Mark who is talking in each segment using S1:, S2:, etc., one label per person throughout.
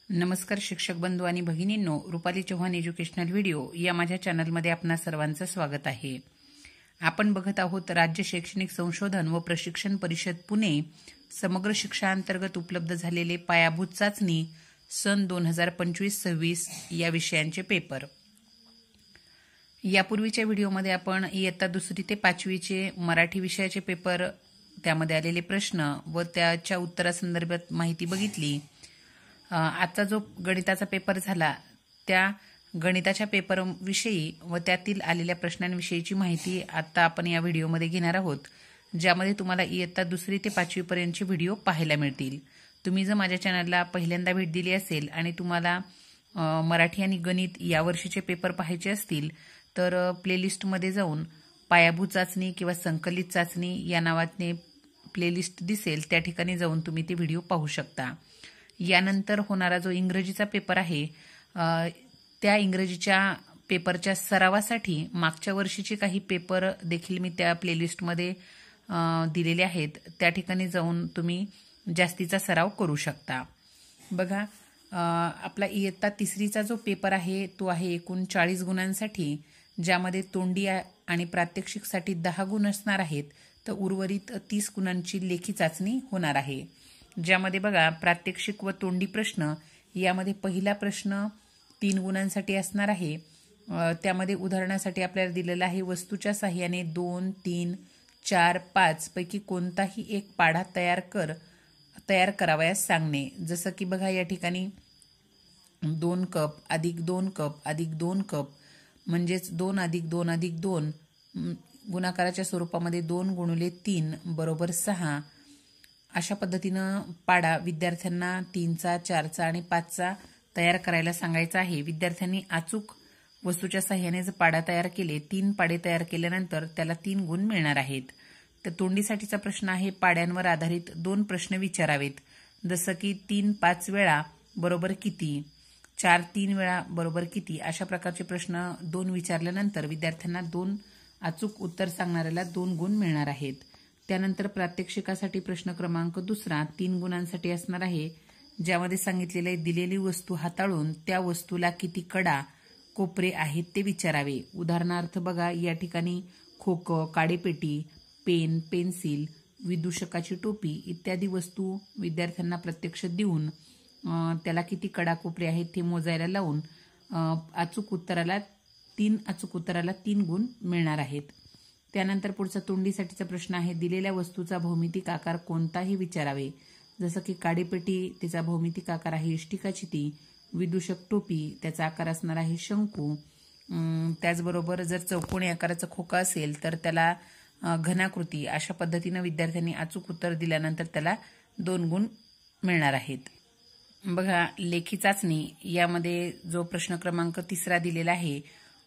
S1: नमस्कार शिक्षक बंधू आणि भगिनींनो, रुपाली चव्हाण एज्युकेशनल व्हिडिओ या माझ्या चॅनलमध्ये आपणा सर्वांचं स्वागत आहे। आपण बघत आहोत राज्य शैक्षणिक संशोधन व प्रशिक्षण परिषद पुणे समग्र शिक्षा अंतर्गत उपलब्ध झालेले पायाभूत चाचणी सन 2025-26 या विषयांचे पेपर। यापूर्वीच्या व्हिडिओमध्ये आपण इयत्ता 2री ते 5वीचे मराठी विषयाचे पेपर, त्यामध्ये आलेले प्रश्न व त्याच्या उत्तरासंदर्भात माहिती बघितली। आजचा जो गणिताचा पेपर झाला त्या गणिताच्या पेपरविषयी व त्यातील आलेल्या प्रश्नांविषयीची माहिती आता आपण या व्हिडिओमध्ये घेणार आहोत, ज्यामध्ये तुम्हाला इयत्ता 2री ते 5वी पर्यंतचे व्हिडिओ पाहायला मिळतील। तुम्ही जर माझ्या चॅनलला पहिल्यांदा भेट दिली असेल आणि तुम्हाला मराठी आणि गणित या वर्षीचे पेपर पाहायचे असतील तर प्लेलिस्टमध्ये जाऊन पायाभूत चाचणी किंवा संकलित चाचणी या नावाने प्लेलिस्ट दिसेल, त्या ठिकाणी जाऊन तुम्ही ते व्हिडिओ पाहू शकता। यानंतर होणारा जो इंग्रजीचा पेपर आहे त्या इंग्रजीच्या पेपरच्या सरावासाठी मागच्या वर्षीचे काही पेपर देखील मी त्या प्लेलिस्टमध्ये दिलेले आहेत, त्या ठिकाणी जाऊन तुम्ही जास्तीचा सराव करू शकता। बघा, आपला इयत्ता 3रीचा जो पेपर आहे तो आहे एकूण 40 गुणांसाठी, ज्यामध्ये तोंडी आणि प्रात्यक्षिकसाठी 10 गुण असणार आहेत, तर उर्वरित 30 गुणांची लेखी चाचणी होणार आहे। ज्यामध्ये बघा, प्रात्यक्षिक व तोंडी प्रश्न यामध्ये पहिला प्रश्न 3 गुणांसाठी असणार आहे। त्यामध्ये उदाहरणासाठी आपल्याला दिलेला आहे, वस्तूच्या साहाय्याने 2, 3, 4, 5 पैकी कोणताही एक पाढा तयार करावयास सांगणे। जसं की बघा, या ठिकाणी 2 कप अधिक 2 कप अधिक 2 कप म्हणजेच 2 अधिक 2 अधिक 2 गुणाकाराच्या स्वरूपामध्ये 2 गुणिले 3 बरोबर 6 अशा पद्धतीनं पाढा विद्यार्थ्यांना 3चा, 4चा आणि 5चा तयार करायला सांगायचा आहे। विद्यार्थ्यांनी अचूक वस्तूच्या साहाय्याने जर पाढा तयार केले, 3 पाढे तयार केल्यानंतर त्याला 3 गुण मिळणार आहेत। तर तोंडीसाठीचा प्रश्न आहे, पाढ्यांवर आधारित 2 प्रश्न विचारावेत। जसं की 3 5 वेळा बरोबर किती, 4 3 वेळा बरोबर किती, अशा प्रकारचे प्रश्न 2 विचारल्यानंतर विद्यार्थ्यांना 2 अचूक उत्तर सांगणाऱ्याला 2 गुण मिळणार आहेत। त्यानंतर प्रात्यक्षिकासाठी प्रश्न क्रमांक 2 3 गुणांसाठी असणार आहे, ज्यामध्ये सांगितलेले दिलेली वस्तू हाताळून त्या वस्तूला किती कडा कोपरे आहेत ते विचारावे। उदाहरणार्थ बघा, या ठिकाणी खोकं, काडेपेटी, पेन, पेन्सिल, विदूषकाची टोपी इत्यादी वस्तू विद्यार्थ्यांना प्रत्यक्ष देऊन त्याला किती कडा कोपरे आहेत ते मोजायला लावून अचूक उत्तराला 3 गुण मिळणार आहेत। त्यानंतर पुढचा तोंडीसाठीचा प्रश्न आहे, दिलेल्या वस्तूचा भौमितिक आकार कोणताही विचारावे। जसं की काडेपेटी, त्याचा भौमितिक आकार आहे इष्टिकाचिती, विदूषक टोपी त्याचा आकार असणार आहे शंकू, त्याचबरोबर जर चौकोनी आकाराचा खोका असेल तर त्याला घनाकृती, अशा पद्धतीनं विद्यार्थ्यांनी अचूक उत्तर दिल्यानंतर त्याला 2 गुण मिळणार आहेत। बघा, लेखी चाचणी यामध्ये जो प्रश्न क्रमांक 3 दिलेला आहे,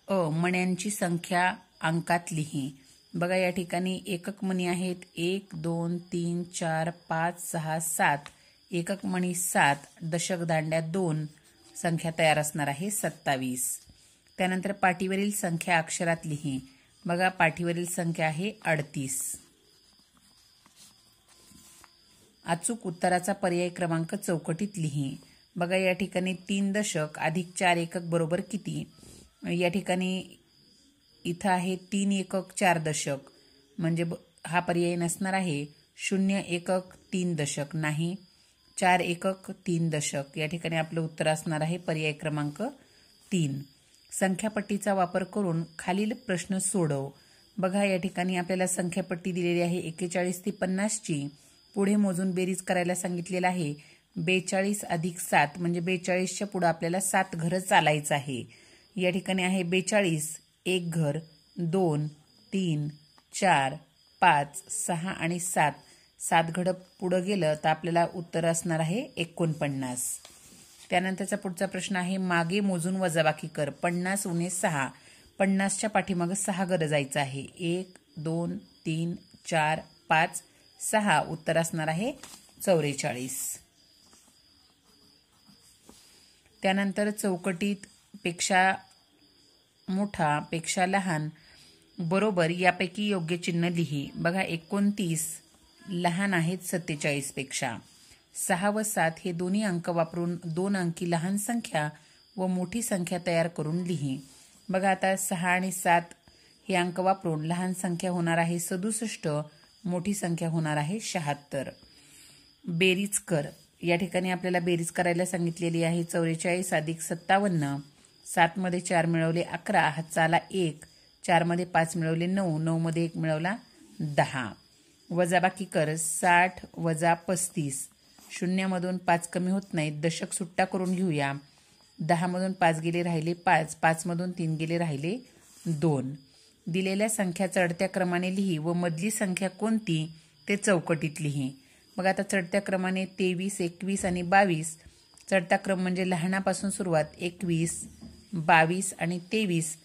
S1: मण्यांची संख्या अंकात लिही। बघा, या ठिकाणी एकक मणी आहेत 1 2 3 4 5 6 7, एकक मणी 7, दशक दांड्या 2, संख्या तयार असणार आहे 27। त्यानंतर पाटीवरील संख्या अक्षरात लिही। बघा, पाठीवरील संख्या आहे 38। अचूक उत्तराचा पर्याय क्रमांक चौकटीत लिही। बघा, या ठिकाणी 3 दशक अधिक 4 एकक बरोबर किती। या ठिकाणी इथं आहे 3 एकक 4 दशक, म्हणजे हा पर्याय नसणार आहे 0 एकक 3 दशक, नाही 4 एकक 3 दशक। या ठिकाणी आपलं उत्तर असणार आहे पर्याय क्रमांक 3। संख्यापट्टीचा वापर करून खालील प्रश्न सोडव। बघा, या ठिकाणी आपल्याला संख्यापट्टी दिलेली आहे 41 ते 50ची, पुढे मोजून बेरीज करायला सांगितलेलं आहे 42 अधिक 7 म्हणजे 42च्या पुढे आपल्याला 7 घरं चालायचं आहे। या ठिकाणी आहे 42, 1 घर, 2 3 4 5 6 आणि 7 घडं पुढं गेलं तर आपल्याला उत्तर असणार आहे 49। त्यानंतरचा पुढचा प्रश्न आहे, मागे मोजून वजाबाकी कर। 50 उणे 6, 50च्या पाठीमागं 6 घरं जायचं आहे। 1 2 3 4 5 6, उत्तर असणार आहे 44। त्यानंतर चौकटीत पेक्षा मोठा, पेक्षा लहान, बरोबर यापैकी योग्य चिन्ह लिही। बघा, 29 लहान आहेत 47 पेक्षा, 6 व 7 हे दोन्ही अंक वापरून 2 अंकी लहान संख्या व मोठी संख्या तयार करून लिही. बघा आता 6 आणि 7 हे अंक वापरून लहान संख्या होणार आहे 67, मोठी संख्या होणार आहे 76. बेरीज कर. या ठिकाणी आपल्याला बेरीज करायला सांगितलेली आहे. 44 अधिक 57, 7 मध्ये 4 मिळवले 11, हातचा आला 1, 4 मध्ये 5 मिळवले 9, 9 मध्ये 1 मिळवला 10. वजाबाकी कर. 60 वजा 35, शून्यामधून 5 कमी होत नाहीत, दशक सुट्टा करून घेऊया. 10 मधून 5 गेले राहिले 5, 5 मधून 3 गेले राहिले 2. दिलेल्या संख्या चढत्या क्रमाने लिही व मधली संख्या कोणती ते चौकटीत लिही. मग आता चढत्या क्रमाने 23, 21 आणि 22. चढता क्रम म्हणजे लहानापासून सुरुवात 21, 22 आणि 23.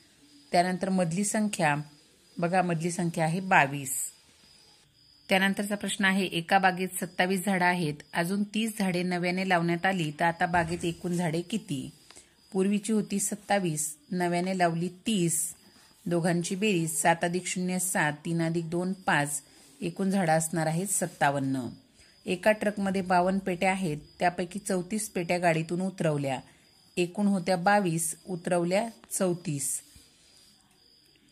S1: त्यानंतर मधली संख्या बघा, मधली संख्या आहे 22. त्यानंतरचा प्रश्न आहे, एका बागेत 27 झाडं आहेत, अजून 30 झाडे नव्याने लावण्यात आली, तर आता बागेत एकूण झाडे किती? पूर्वीची होती 27, नव्याने लावली 30. दोघांची बेरीज 7 अधिक 0 7, 3 अधिक 2 5, एकूण झाडं असणार आहेत 57. एका ट्रकमध्ये 52 पेट्या आहेत, त्यापैकी 34 पेट्या गाडीतून उतरवल्या. एकूण होत्या 22, उतरवल्या 34.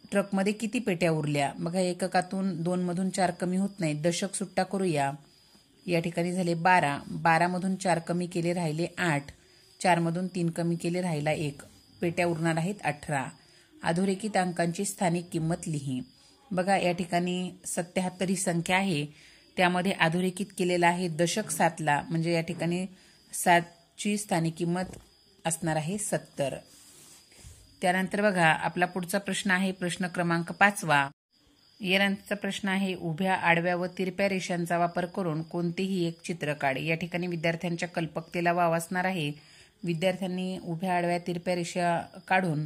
S1: ट्रकमध्ये किती पेट्या उरल्या? बघा, एककातून 2 मधून 4 कमी होत नाही, दशक सुट्टा करूया. या ठिकाणी झाले 12, 12 मधून 4 कमी केले राहिले 8, 4 मधून 3 कमी केले राहिला 1, पेट्या उरणार आहेत 18. अधोरेखित अंकांची स्थानिक किंमत लिही. बघा, या ठिकाणी 77 ही संख्या आहे, त्यामध्ये अधोरेखित केलेला आहे दशक 7ला, म्हणजे या ठिकाणी 7ची स्थानिक किंमत असणार आहे 70. त्यानंतर बघा, आपला पुढचा प्रश्न आहे प्रश्न क्रमांक 5. यानंतरचा प्रश्न आहे, उभ्या, आडव्या व तिरप्या रेषांचा वापर करून कोणतेही एक चित्र काढ. या ठिकाणी विद्यार्थ्यांच्या कल्पकतेला वाव असणार आहे. विद्यार्थ्यांनी उभ्या, आडव्या, तिरप्या रेषा काढून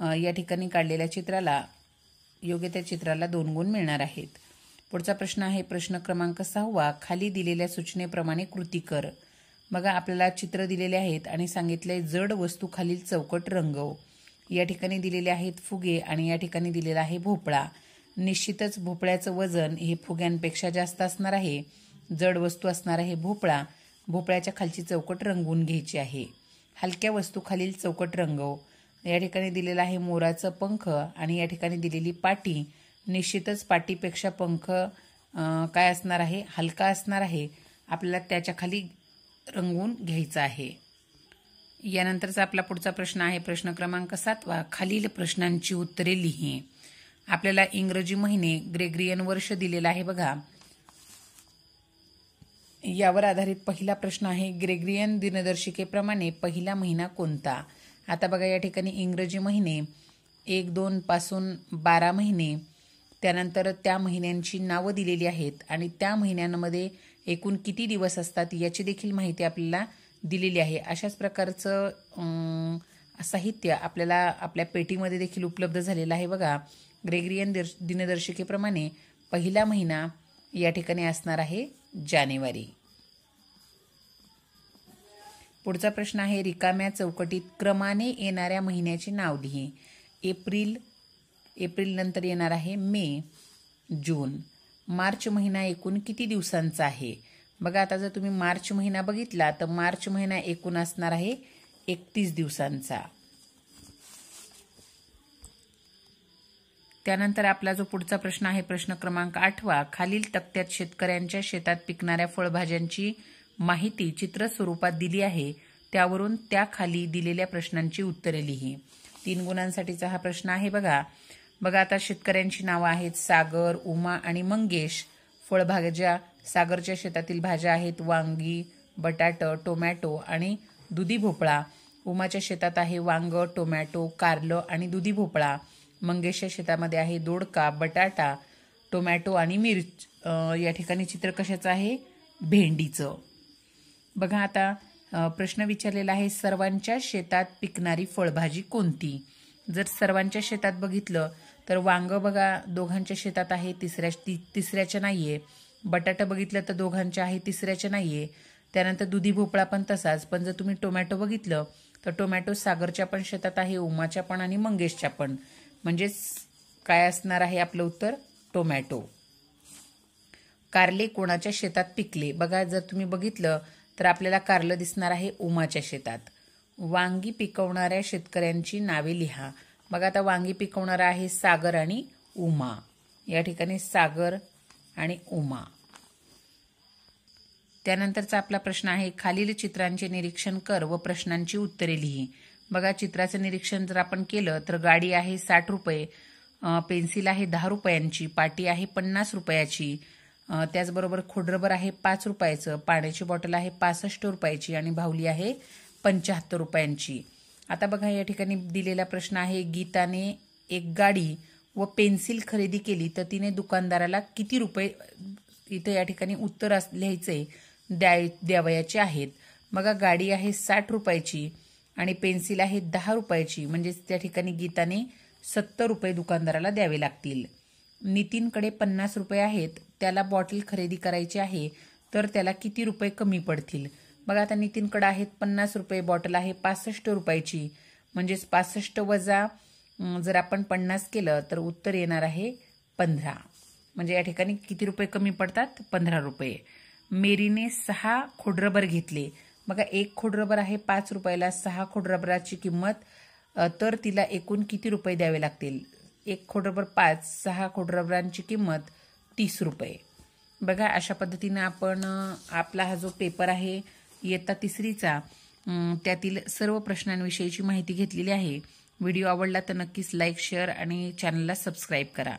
S1: या ठिकाणी काढलेल्या चित्राला, योग्य त्या चित्राला 2 गुण मिळणार आहेत. पुढचा प्रश्न आहे प्रश्न क्रमांक 6. खाली दिलेल्या सूचनेप्रमाणे कृती कर. बघा, आपल्याला चित्र दिलेले आहेत आणि सांगितले जड वस्तू खालील चौकट रंगव. या ठिकाणी दिलेले आहेत फुगे आणि या ठिकाणी दिलेला आहे भोपळा. निश्चितच भोपळ्याचं वजन हे फुग्यांपेक्षा जास्त असणार आहे. जड वस्तू असणार आहे भोपळा. भोपळ्याच्या खालची चौकट रंगवून घ्यायची आहे. हलक्या वस्तू खालील चौकट रंगव. या ठिकाणी दिलेलं आहे मोराचं पंख आणि या ठिकाणी दिलेली पाटी. निश्चितच पाटीपेक्षा पंख काय असणार आहे? हलका असणार आहे. आपल्याला त्याच्या खाली रंगवून घ्यायचं आहे. यानंतरचा आपला पुढचा प्रश्न आहे प्रश्न क्रमांक 7. खालील प्रश्नांची उत्तरे लिही. आपल्याला इंग्रजी महिने, ग्रेगरियन वर्ष दिलेला आहे बघा. यावर आधारित पहिला प्रश्न आहे, ग्रेगरियन दिनदर्शिकेप्रमाणे पहिला महिना कोणता? आता बघा, या ठिकाणी इंग्रजी महिने 1, 2 पासून 12 महिने, त्यानंतर त्या महिन्यांची नावं दिलेली आहेत आणि त्या महिन्यांमध्ये एकूण किती दिवस असतात याची देखील माहिती आपल्याला दिलेली आहे. अशाच प्रकारचं साहित्य आपल्याला आपल्या पेटीमध्ये देखील उपलब्ध झालेलं आहे बघा. ग्रेगरियन दिनदर्शिकेप्रमाणे पहिला महिना या ठिकाणी असणार आहे जानेवारी. पुढचा प्रश्न आहे, रिकाम्या चौकटीत क्रमाने येणाऱ्या महिन्याचे नाव लिही. एप्रिल नंतर येणार आहे मे, जून. मार्च महिना एकूण किती दिवसांचा आहे? बघा, आता जर तुम्ही मार्च महिना बघितला तर मार्च महिना एकूण असणार आहे 31 दिवसांचा. त्यानंतर आपला जो पुढचा प्रश्न आहे प्रश्न क्रमांक 8. खालील तक्त्यात शेतकऱ्यांच्या शेतात पिकणाऱ्या फळभाज्यांची माहिती चित्र स्वरूपात दिली आहे. त्यावरून त्या खाली दिलेल्या प्रश्नांची उत्तरे लिही. 3 गुणांसाठीचा हा प्रश्न आहे बघा. आता शेतकऱ्यांची नावं आहेत सागर, उमा आणि मंगेश. फळभाज्या, सागरच्या शेतातील भाज्या आहेत वांगी, बटाटा, टोमॅटो आणि दुधी भोपळा. उमाच्या शेतात आहे वांग, टोमॅटो, कारलं आणि दुधी भोपळा. मंगेशच्या शेतामध्ये आहे दोडका, बटाटा, टोमॅटो आणि मिर्च. या ठिकाणी चित्र कशाचं आहे? भेंडीचं. बघा, आता प्रश्न विचारलेला आहे, सर्वांच्या शेतात पिकणारी फळभाजी कोणती? जर सर्वांच्या शेतात बघितलं तर वांग बघा दोघांच्या शेतात आहे, तिसऱ्याच्या नाहीये. बटाटा बघितलं तर दोघांच्या आहे, तिसऱ्याच्या नाहीये. त्यानंतर दुधी भोपळा पण तसाच. पण जर तुम्ही टोमॅटो बघितलं तर टोमॅटो सागरच्या पण शेतात आहे, उमाच्या पण आणि मंगेशच्या पण. म्हणजेच काय असणार आहे आपलं उत्तर? टोमॅटो. कारले कोणाच्या शेतात पिकले? बघा, जर तुम्ही बघितलं तर आपल्याला कारलं दिसणार आहे उमाच्या शेतात. वांगी पिकवणाऱ्या शेतकऱ्यांची नावे लिहा. बघा आता वांगी पिकवणारा आहे सागर आणि उमा. या ठिकाणी सागर आणि उमा. त्यानंतरचा आपला प्रश्न आहे खालील चित्रांचे निरीक्षण कर व प्रश्नांची उत्तरे लिही. बघा चित्राचं निरीक्षण जर आपण केलं तर गाडी आहे 60 रुपये, पेन्सिल आहे 10 रुपयांची, पाटी आहे 50 रुपयाची, त्याचबरोबर खोडरबर आहे 5 रुपयाचं, पाण्याची बॉटल आहे 65 रुपयाची आणि बाहुली आहे 75 रुपयांची. आता बघा या ठिकाणी दिलेला प्रश्न आहे गीताने एक गाडी व पेन्सिल खरेदी केली तर तिने दुकानदाराला किती रुपये, इथे या ठिकाणी उत्तर लिहायचे द्यावयाचे आहेत. बघा गाडी आहे 60 रुपयाची आणि पेन्सिल आहे 10 रुपयाची, म्हणजेच त्या ठिकाणी गीताने 70 रुपये दुकानदाराला द्यावे लागतील. नितीनकडे 50 रुपये आहेत, त्याला बॉटल खरेदी करायची आहे तर त्याला किती रुपये कमी पडतील. बघा आता नितीनकडे आहेत 50 रुपये, बॉटल आहे 65 रुपयाची, म्हणजेच 65 वजा जर आपण 50 केलं तर उत्तर येणार आहे 15. म्हणजे या ठिकाणी किती रुपये कमी पडतात, 15 रुपये. मेरीने 6 खोडरबर घेतले. बघा एक खोडरबर आहे 5 रुपयाला, 6 खोडरबराची किंमत तर तिला एकूण किती रुपये द्यावे लागतील. एक खोडरबर 5, 6 खोडरबरांची किंमत 30 रुपये. बघा अशा पद्धतीने आपण आपला हा जो पेपर आहे इयत्ता 3रीचा त्यातील सर्व प्रश्नांविषयीची माहिती घेतलेली आहे. व्हिडिओ आवडला तर नक्कीच लाईक, शेअर आणि चॅनलला सबस्क्राईब करा.